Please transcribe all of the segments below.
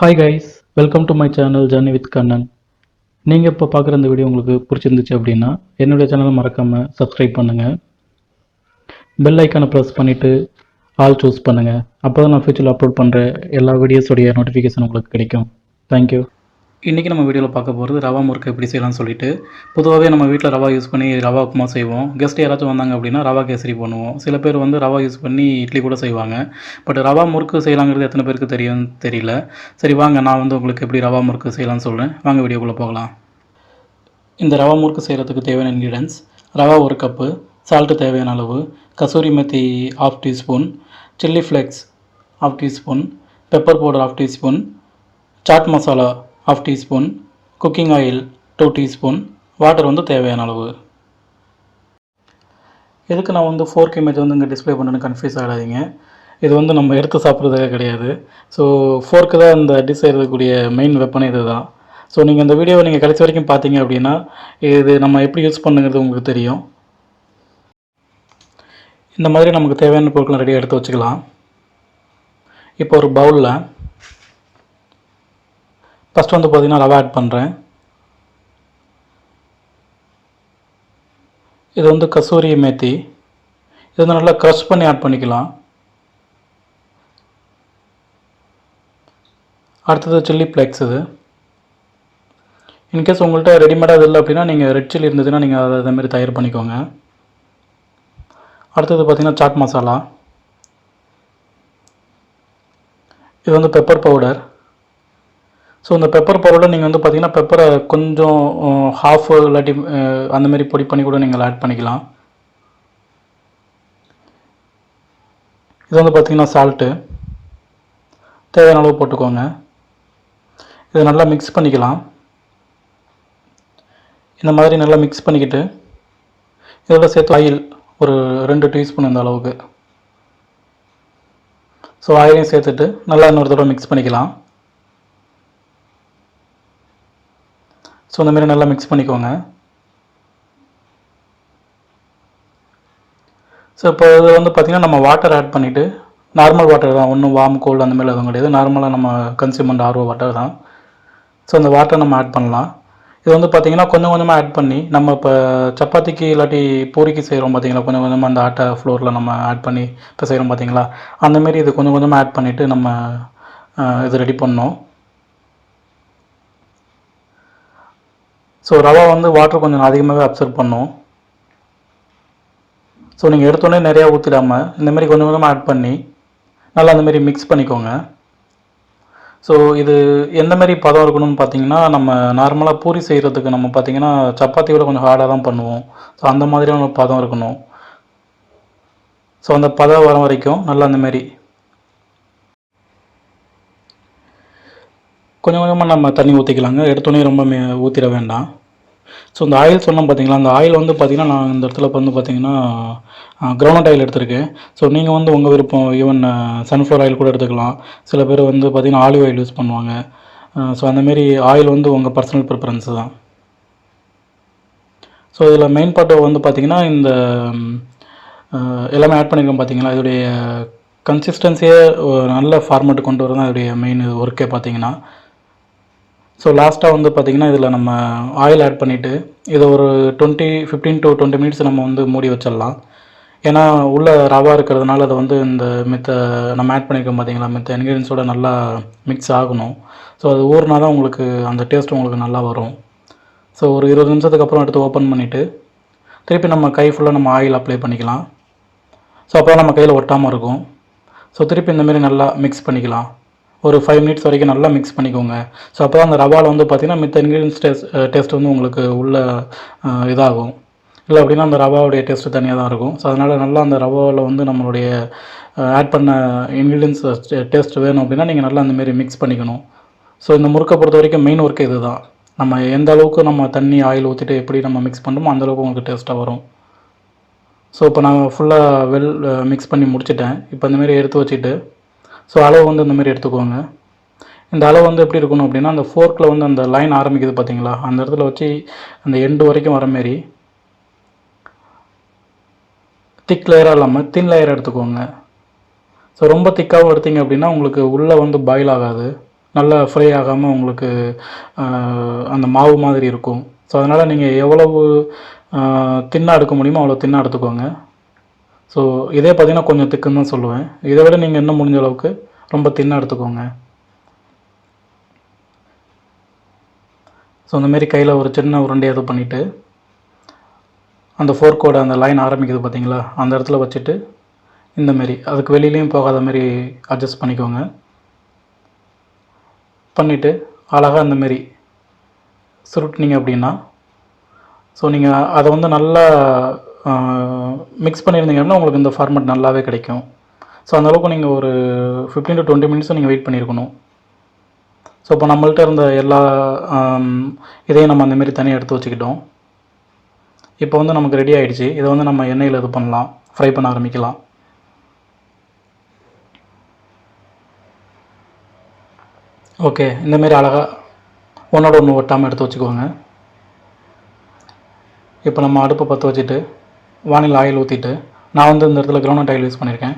Hi guys, welcome to my channel journey with Kannan. நீங்கள் இப்போ பார்க்குற இந்த வீடியோ உங்களுக்கு பிடிச்சிருந்துச்சு அப்படின்னா என்னுடைய சேனலை மறக்காமல் சப்ஸ்கிரைப் பண்ணுங்கள். பெல் ஐக்கானை ப்ரெஸ் பண்ணிவிட்டு ஆல் சூஸ் பண்ணுங்கள். அப்போ தான் நான் ஃபியூச்சரில் அப்லோட் பண்ணுற எல்லா வீடியோஸோடைய நோட்டிஃபிகேஷன் உங்களுக்கு கிடைக்கும். தேங்க்யூ. இன்றைக்கி நம்ம வீடியோவில் பார்க்க போகிறது ரவா முறுக்கு எப்படி செய்யலாம்னு சொல்லிட்டு. பொதுவாகவே நம்ம வீட்டில் ரவா யூஸ் பண்ணி ரவா உப்புமா செய்வோம். கெஸ்ட் யாராச்சும் வந்தாங்க அப்படின்னா ரவா கேசரி பண்ணுவோம். சில பேர் வந்து ரவா யூஸ் பண்ணி இட்லி கூட செய்வாங்க. பட் ரவா முறுக்கு செய்யலாங்கிறது எத்தனை பேருக்கு தெரியும்னு தெரியல. சரி வாங்க, நான் வந்து உங்களுக்கு எப்படி ரவா முறுக்கு செய்யலாம்னு சொல்கிறேன். வாங்க வீடியோக்குள்ளே போகலாம். இந்த ரவா முறுக்கு செய்கிறதுக்கு தேவையான இன்க்ரீடியன்ஸ்: ரவா 1 கப்பு, சால்ட்டு தேவையான அளவு, kasuri methi 1/2 teaspoon, chilli flakes 1/2 teaspoon, pepper powder 1/2 teaspoon, chaat masala 1/2 teaspoon, cooking oil 2 teaspoon, water வந்து தேவையான அளவு. எதுக்கு நான் வந்து ஃபோர்க் இமேஜ் வந்து இங்கே டிஸ்பிளே பண்ணுன்னு கன்ஃபியூஸ் ஆகிடாதீங்க. இது வந்து நம்ம எடுத்து சாப்பிட்றதுக்காக கிடையாது. ஸோ ஃபோர்க்கு தான் இந்த டிஷ் செய்யக்கூடிய மெயின் வெப்பனே இது தான். ஸோ நீங்கள் இந்த வீடியோவை நீங்கள் கடைசி வரைக்கும் பார்த்தீங்க அப்படின்னா இது நம்ம எப்படி யூஸ் பண்ணுங்கிறது உங்களுக்கு தெரியும். இந்த மாதிரி நமக்கு தேவையான பொருட்களை ரெடியாக எடுத்து வச்சுக்கலாம். இப்போ ஒரு பவுலில் ஃபஸ்ட்டு வந்து பார்த்திங்கன்னா ரவா ஆட் பண்ணுறேன். இது வந்து கசூரி மேத்தி. இது வந்து நல்லா க்ரஷ் பண்ணி ஆட் பண்ணிக்கலாம். அடுத்தது சில்லி ஃப்ளேக்ஸ். இது இன்கேஸ் உங்கள்கிட்ட ரெடிமேடாக இது இல்லை அப்படின்னா நீங்கள் ரெட் சில்லி இருந்ததுன்னா நீங்கள் அதை அதேமாதிரி தயார் பண்ணிக்கோங்க. அடுத்தது பார்த்திங்கன்னா சாட் மசாலா. இது வந்து பெப்பர் பவுடர். ஸோ இந்த பெப்பர் பவுடர் நீங்கள் வந்து பார்த்திங்கன்னா பெப்பரை கொஞ்சம் ஹாஃப் இல்லாட்டி அந்தமாரி பொடி பண்ணி கூட நீங்கள் ஆட் பண்ணிக்கலாம். இது வந்து பார்த்திங்கன்னா சால்ட்டு தேவையான அளவு போட்டுக்கோங்க. இதை நல்லா மிக்ஸ் பண்ணிக்கலாம். இந்த மாதிரி நல்லா மிக்ஸ் பண்ணிக்கிட்டு இதோட சேர்த்து ஆயில் ஒரு 2 டீஸ்பூன் இந்த அளவுக்கு. ஸோ ஆயிலையும் சேர்த்துட்டு நல்லா இன்னொரு தடவை மிக்ஸ் பண்ணிக்கலாம். ஸோ இந்தமாரி நல்லா மிக்ஸ் பண்ணிக்கோங்க. ஸோ இப்போ இது வந்து பார்த்திங்கன்னா நம்ம வாட்டர் ஆட் பண்ணிவிட்டு, நார்மல் வாட்டர் தான், ஒன்றும் வார்ம் கோல்டு அந்த மாதிரி எதுவும் கிடையாது. நார்மலாக நம்ம கன்சியூம் பண்ணுற ஆர்வ வாட்டர் தான். ஸோ அந்த வாட்டர் நம்ம ஆட் பண்ணலாம். இது வந்து பார்த்திங்கன்னா கொஞ்சம் கொஞ்சமாக ஆட் பண்ணி நம்ம இப்போ சப்பாத்திக்கு இல்லாட்டி பூரிக்கு செய்கிறோம் பார்த்திங்களா, கொஞ்சம் கொஞ்சமாக அந்த ஆட்டை ஃப்ளோரில் நம்ம ஆட் பண்ணி இப்போ செய்கிறோம் பார்த்திங்களா, அந்தமாரி இது கொஞ்சம் கொஞ்சமாக ஆட் பண்ணிவிட்டு நம்ம இது ரெடி பண்ணோம். ஸோ ரவா வந்து வாட்டர் கொஞ்சம் அதிகமாகவே அப்சர்வ் பண்ணும். ஸோ நீங்கள் எடுத்தோடனே நிறையா ஊற்றிடாமல் இந்தமாரி கொஞ்சம் கொஞ்சமாக ஆட் பண்ணி நல்லா அந்தமாரி மிக்ஸ் பண்ணிக்கோங்க. ஸோ இது எந்தமாரி பதம் இருக்கணும்னு பார்த்தீங்கன்னா, நம்ம நார்மலாக பூரி செய்கிறதுக்கு நம்ம பார்த்திங்கன்னா சப்பாத்தியோட கொஞ்சம் ஹார்டாக தான் பண்ணுவோம். ஸோ அந்த மாதிரியான பதம் இருக்கணும். ஸோ அந்த பதம் வர வரைக்கும் நல்லா அந்தமாரி கொஞ்சம் கொஞ்சமாக நம்ம தண்ணி ஊற்றிக்கலாங்க. எடுத்தோடனே ரொம்ப ஊற்றிட வேண்டாம். ஸோ இந்த ஆயில் சொன்னோம் பார்த்தீங்களா, அந்த ஆயில் வந்து பார்த்திங்கன்னா நான் இந்த இடத்துல வந்து பார்த்திங்கன்னா கிரவுண்ட் ஆயில் எடுத்திருக்கேன். ஸோ நீங்கள் வந்து உங்கள் விருப்பம், ஈவன் சன்ஃப்ளவர் ஆயில் கூட எடுத்துக்கலாம். சில பேர் வந்து பார்த்திங்கன்னா ஆலிவ் ஆயில் யூஸ் பண்ணுவாங்க. ஸோ அந்தமாரி ஆயில் வந்து உங்கள் பர்சனல் ப்ரிஃபரன்ஸு தான். ஸோ இதில் மெயின் பார்ட்டு வந்து பார்த்திங்கன்னா இந்த எல்லாமே ஆட் பண்ணியிருக்கோம் பார்த்திங்களா, இதோடைய கன்சிஸ்டன்சியே நல்ல ஃபார்மேட்டு கொண்டு வரதான் இதோடைய மெயின் ஒர்க்கே பார்த்திங்கன்னா. ஸோ லாஸ்ட்டாக வந்து பார்த்திங்கன்னா இதில் நம்ம ஆயில் ஆட் பண்ணிவிட்டு இதை ஒரு 15 to 20 மினிட்ஸ் நம்ம வந்து மூடி வச்சிடலாம். ஏன்னா உள்ள ரவா இருக்கிறதுனால அதை வந்து இந்த நம்ம ஆட் பண்ணியிருக்கோம் பார்த்திங்களா, மித்த இன்க்ரீடியன்ஸோடு நல்லா மிக்ஸ் ஆகணும். ஸோ அது ஊறினா தான் உங்களுக்கு அந்த டேஸ்ட் உங்களுக்கு நல்லா வரும். ஸோ ஒரு 20 நிமிஷத்துக்கு அப்புறம் எடுத்து ஓப்பன் பண்ணிவிட்டு திருப்பி நம்ம கை ஃபுல்லாக நம்ம ஆயில் அப்ளை பண்ணிக்கலாம். ஸோ அப்போ நம்ம கையில் ஒட்டாமல் இருக்கும். ஸோ திருப்பி இந்தமாரி நல்லா மிக்ஸ் பண்ணிக்கலாம். ஒரு 5 மினிட்ஸ் வரைக்கும் நல்லா மிக்ஸ் பண்ணிக்கோங்க. ஸோ அப்போ தான் அந்த ரவாவில் வந்து பார்த்திங்கன்னா மித்த இன்க்ரீடியன்ஸ் டேஸ்ட் வந்து உங்களுக்கு உள்ள இதாகும். இல்லை அப்படின்னா அந்த ரவாவுடைய டேஸ்ட்டு தனியாக தான் இருக்கும். ஸோ அதனால் நல்லா அந்த ரவாவில் வந்து நம்மளுடைய ஆட் பண்ண இன்க்ரீடியன்ஸ் டேஸ்ட் வேணும் அப்படின்னா நீங்கள் நல்லா அந்தமாரி மிக்ஸ் பண்ணிக்கணும். ஸோ இந்த முறுக்கை பொறுத்த வரைக்கும் மெயின் ஒர்க்கு இது தான். நம்ம எந்த அளவுக்கு நம்ம தண்ணி ஆயில் ஊற்றிட்டு எப்படி நம்ம மிக்ஸ் பண்ணுறோமோ அந்தளவுக்கு உங்களுக்கு டேஸ்ட்டாக வரும். ஸோ இப்போ நான் ஃபுல்லாக மிக்ஸ் பண்ணி முடிச்சிட்டேன். இப்போ இந்தமாரி எடுத்து வச்சுட்டு ஸோ அளவு வந்து இந்தமாரி எடுத்துக்கோங்க. இந்த அளவு வந்து எப்படி இருக்கணும் அப்படின்னா, அந்த ஃபோர்க்கில் வந்து அந்த லைன் ஆரம்பிக்குது பார்த்திங்களா, அந்த இடத்துல வச்சு அந்த எண்டு வரைக்கும் வர மாரி திக் லேயராக இல்லாமல் தின் லேயர் எடுத்துக்கோங்க. ஸோ ரொம்ப திக்காகவும் எடுத்திங்க அப்படின்னா உங்களுக்கு உள்ளே வந்து பாயில் ஆகாது. நல்லா ஃப்ரை ஆகாமல் உங்களுக்கு அந்த மாவு மாதிரி இருக்கும். ஸோ அதனால் நீங்கள் எவ்வளவு தின்னாக எடுக்க முடியுமோ அவ்வளோ தின்னாக எடுத்துக்கோங்க. ஸோ இதே பார்த்திங்கன்னா கொஞ்சம் திக்குன்னு தான் சொல்லுவேன். இதை விட நீங்கள் இன்னும் முடிஞ்ச அளவுக்கு ரொம்ப தின்னாக எடுத்துக்கோங்க. ஸோ இந்தமாரி கையில் ஒரு சின்ன உருண்டை இது பண்ணிவிட்டு அந்த ஃபோர்க்கோட அந்த லைன் ஆரம்பிக்குது பார்த்திங்களா, அந்த இடத்துல வச்சுட்டு இந்தமாரி அதுக்கு வெளியிலையும் போகாத மாதிரி அட்ஜஸ்ட் பண்ணிக்கோங்க. பண்ணிவிட்டு அழகாக இந்தமாரி சுருட்டினீங்க அப்படின்னா, ஸோ நீங்கள் அதை வந்து நல்லா மிக்ஸ் பண்ணியிருந்தீங்க அப்படின்னா உங்களுக்கு இந்த ஃபார்மேட் நல்லாவே கிடைக்கும். ஸோ அந்தளவுக்கு நீங்கள் ஒரு 15 to 20 மினிட்ஸும் நீங்கள் வெயிட் பண்ணியிருக்கணும். ஸோ இப்போ நம்மள்ட்ட இருந்த எல்லா இதையும் நம்ம அந்தமாரி தனியாக எடுத்து வச்சுக்கிட்டோம். இப்போ வந்து நமக்கு ரெடி ஆகிடுச்சு. இதை வந்து நம்ம எண்ணெயில் இது பண்ணலாம், ஃப்ரை பண்ண ஆரம்பிக்கலாம். ஓகே, இந்தமாரி அழகாக ஒன்றோட ஒன்று ஒட்டாமல் எடுத்து வச்சுக்கோங்க. இப்போ நம்ம அடுப்பை பற்ற வச்சுட்டு வானிலை ஆயில் ஊற்றிட்டு, நான் வந்து இந்த இடத்துல கிரவுண்ட் ஆயில் யூஸ் பண்ணியிருக்கேன்.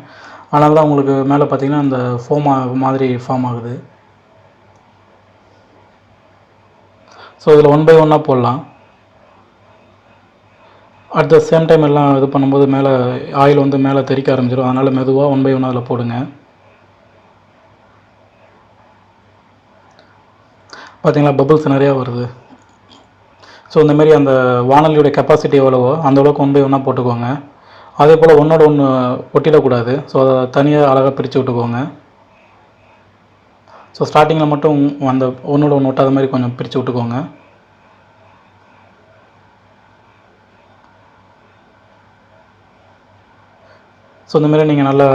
அதனால தான் உங்களுக்கு மேலே பார்த்திங்கன்னா அந்த ஃபோம் மாதிரி ஃபார்ம் ஆகுது. ஸோ இதில் 1 by 1 போடலாம். அட் த சேம் டைம் எல்லாம் இது பண்ணும்போது மேலே ஆயில் வந்து மேலே தெறிக்க ஆரம்பிச்சிடும். அதனால் மெதுவாக 1 by 1 அதில் போடுங்க. பார்த்திங்களா, பபிள்ஸ் நிறையா வருது. ஸோ இந்தமாரி அந்த வானொலியோட கெப்பாசிட்டி எவ்வளவோ அந்த அளவுக்கு 1 by 1 போட்டுக்கோங்க. அதே போல் ஒன்றோட ஒன்று ஒட்டிடக்கூடாது. ஸோ அதை தனியாக அழகாக பிரித்து விட்டுக்கோங்க. ஸோ ஸ்டார்டிங்கில் மட்டும் அந்த ஒன்றோட ஒன்று ஒட்டாத மாதிரி கொஞ்சம் பிரித்து விட்டுக்கோங்க. ஸோ இந்தமாரி நீங்கள் நல்லா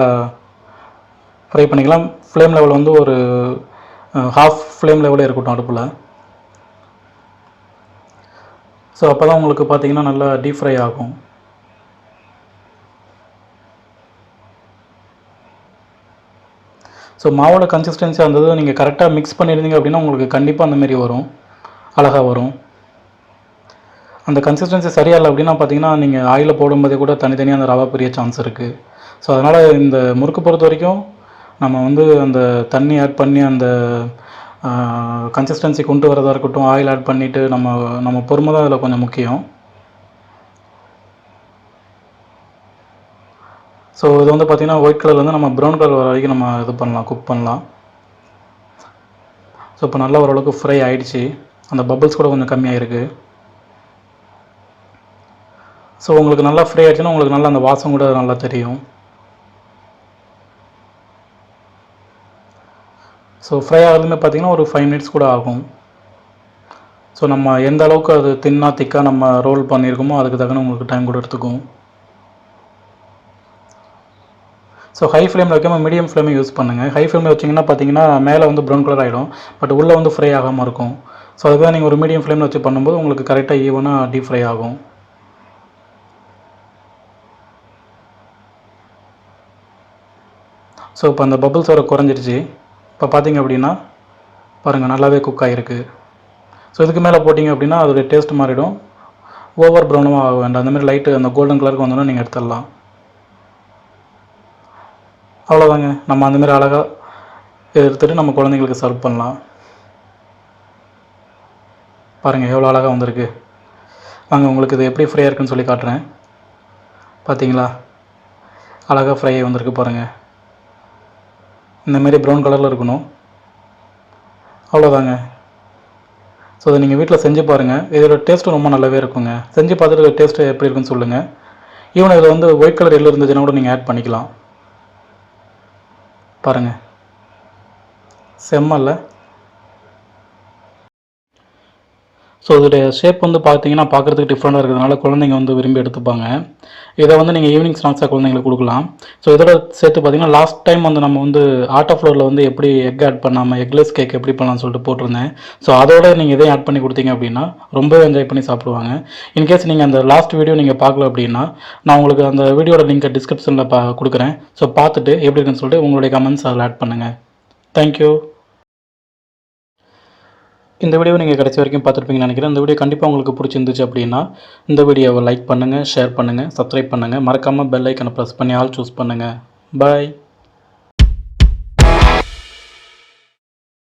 ஃப்ரை பண்ணிக்கலாம். ஃப்ளேம் லெவல் வந்து ஒரு ஹாஃப் ஃப்ளேம் லெவலே இருக்கட்டும் அடுப்பில். ஸோ அப்போ தான் உங்களுக்கு பார்த்திங்கன்னா நல்லா டீப் ஃப்ரை ஆகும். ஸோ மாவோட கன்சிஸ்டன்சி இருந்தது நீங்கள் கரெக்டாக மிக்ஸ் பண்ணியிருந்தீங்க அப்படின்னா உங்களுக்கு கண்டிப்பாக அந்தமாரி வரும், அழகாக வரும். அந்த கன்சிஸ்டன்சி சரியாக இல்லை அப்படின்னா பார்த்திங்கன்னா நீங்கள் ஆயிலில் போடும்போதே கூட தனித்தனியாக அந்த ரவா பிரிய சான்ஸ் இருக்குது. ஸோ அதனால் இந்த முறுக்கு பொறுத்த வரைக்கும் நம்ம வந்து அந்த தண்ணி ஆட் பண்ணி அந்த கன்சிஸ்டன்சி கொண்டு வரதாக இருக்கட்டும், ஆயில் ஆட் பண்ணிவிட்டு நம்ம பொறுமை தான் அதில் கொஞ்சம் முக்கியம். ஸோ இது வந்து பார்த்திங்கன்னா ஒயிட் கலர்லேருந்து நம்ம ப்ரௌன் கலர் வர வரைக்கும் நம்ம இது பண்ணலாம், குக் பண்ணலாம். ஸோ இப்போ நல்லா ஓரளவுக்கு ஃப்ரை ஆகிடுச்சு. அந்த பபிள்ஸ் கூட கொஞ்சம் கம்மியாகிருக்கு. ஸோ உங்களுக்கு நல்லா ஃப்ரை ஆகிடுச்சுன்னா உங்களுக்கு நல்லா அந்த வாசம் கூட நல்லா தெரியும். ஸோ ஃப்ரை ஆகிறதுமே பார்த்திங்கன்னா ஒரு 5 minutes கூட ஆகும். ஸோ நம்ம எந்த அளவுக்கு அது திக்காக நம்ம ரோல் பண்ணியிருக்கோமோ அதுக்கு தக்கன உங்களுக்கு டைம் கூட எடுத்துக்கும். ஸோ ஹை ஃப்ளேமில் வைக்காமல் மீடியம் ஃப்ளேமே யூஸ் பண்ணுங்கள். ஹை ஃப்ளேமில் வச்சிங்கன்னா பார்த்திங்கன்னா மேலே வந்து ப்ரௌன் கலர் ஆகிடும், பட் உள்ளே வந்து ஃப்ரை ஆகாமல் இருக்கும். ஸோ அதுதான் நீங்கள் ஒரு மீடியம் ஃப்ளேமில் வச்சு பண்ணும்போது உங்களுக்கு கரெக்டாக ஈவனாக டீப் ஃப்ரை ஆகும். ஸோ இப்போ அந்த பபிள்ஸ் வர குறைஞ்சிருச்சு. இப்போ பார்த்திங்க அப்படின்னா பாருங்கள் நல்லாவே குக் ஆகிருக்கு. ஸோ இதுக்கு மேலே போட்டிங்க அப்படின்னா அதோடைய டேஸ்ட் மாறிடும், ஓவர் ப்ரௌனும் ஆக வேண்டாம். அந்தமாதிரி லைட்டு அந்த கோல்டன் கலருக்கு வந்தோன்னா நீங்கள் எடுத்துடலாம். அவ்வளோதாங்க, நம்ம அந்தமாரி அழகாக எடுத்துகிட்டு நம்ம குழந்தைங்களுக்கு சர்வ் பண்ணலாம். பாருங்கள் எவ்வளோ அழகாக வந்திருக்கு. வாங்க உங்களுக்கு இது எப்படி ஃப்ரை இருக்குன்னு சொல்லி காட்டுறேன். பார்த்தீங்களா, அழகாக ஃப்ரை வந்திருக்கு பாருங்கள். இந்தமாரி ப்ரௌன் கலரில் இருக்கணும். அவ்வளோதாங்க. ஸோ இதை நீங்கள் வீட்டில் செஞ்சு பாருங்கள். இதோட டேஸ்ட்டும் ரொம்ப நல்லாவே இருக்குங்க. செஞ்சு பார்த்துட்டு டேஸ்ட்டு எப்படி இருக்குன்னு சொல்லுங்கள். ஈவன் இதில் வந்து ஒயிட் கலர் எள்ளு இருந்துச்சுன்னா கூட நீங்கள் ஆட் பண்ணிக்கலாம். பாருங்கள், செம்மல்ல. ஸோ இதோடைய ஷேப் வந்து பார்த்தீங்கன்னா பார்க்குறதுக்கு டிஃப்ரெண்ட்டாக இருக்கிறதுனால குழந்தைங்க வந்து விரும்பி எடுத்துப்பாங்க. இதை வந்து நீங்கள் ஈவினிங் ஸ்நாக்ஸாக குழந்தைங்களுக்கு கொடுக்கலாம். ஸோ இதோட சேர்த்து பார்த்தீங்கன்னா லாஸ்ட் டைம் வந்து நம்ம வந்து ஆட்டோ ஃப்ளோரில் வந்து எப்படி எக் ஆட் பண்ணாமல் எக்லெஸ் கேக் எப்படி பண்ணலாம்னு சொல்லிட்டு போட்டிருந்தேன். ஸோ அதோட நீங்கள் இதையும் ஆட் பண்ணி கொடுத்தீங்க அப்படின்னா ரொம்பவே என்ஜாய் பண்ணி சாப்பிடுவாங்க. இன்கேஸ் நீங்கள் அந்த லாஸ்ட் வீடியோ நீங்கள் பார்க்கல அப்படின்னா நான் உங்களுக்கு அந்த வீடியோட லிங்க்கை டிஸ்கிரிப்ஷனில் கொடுக்குறேன். ஸோ பார்த்துட்டு எப்படி இருக்குன்னு சொல்லிட்டு உங்களுடைய கமெண்ட்ஸ் அதில் ஆட் பண்ணுங்கள். தேங்க்யூ. இந்த வீடியோ நீங்கள் கடைசி வரைக்கும் பார்த்துருப்பீங்கன்னு நினைக்கிறேன். இந்த வீடியோ கண்டிப்பாக உங்களுக்கு பிடிச்சிருந்துச்சு அப்படின்னா இந்த வீடியோவை லைக் பண்ணுங்கள், ஷேர் பண்ணுங்கள், சப்ஸ்கிரைப் பண்ணுங்கள். மறக்காமல் பெல் ஐக்கனை ப்ரெஸ் பண்ணி ஆல் சூஸ் பண்ணுங்கள். பாய்.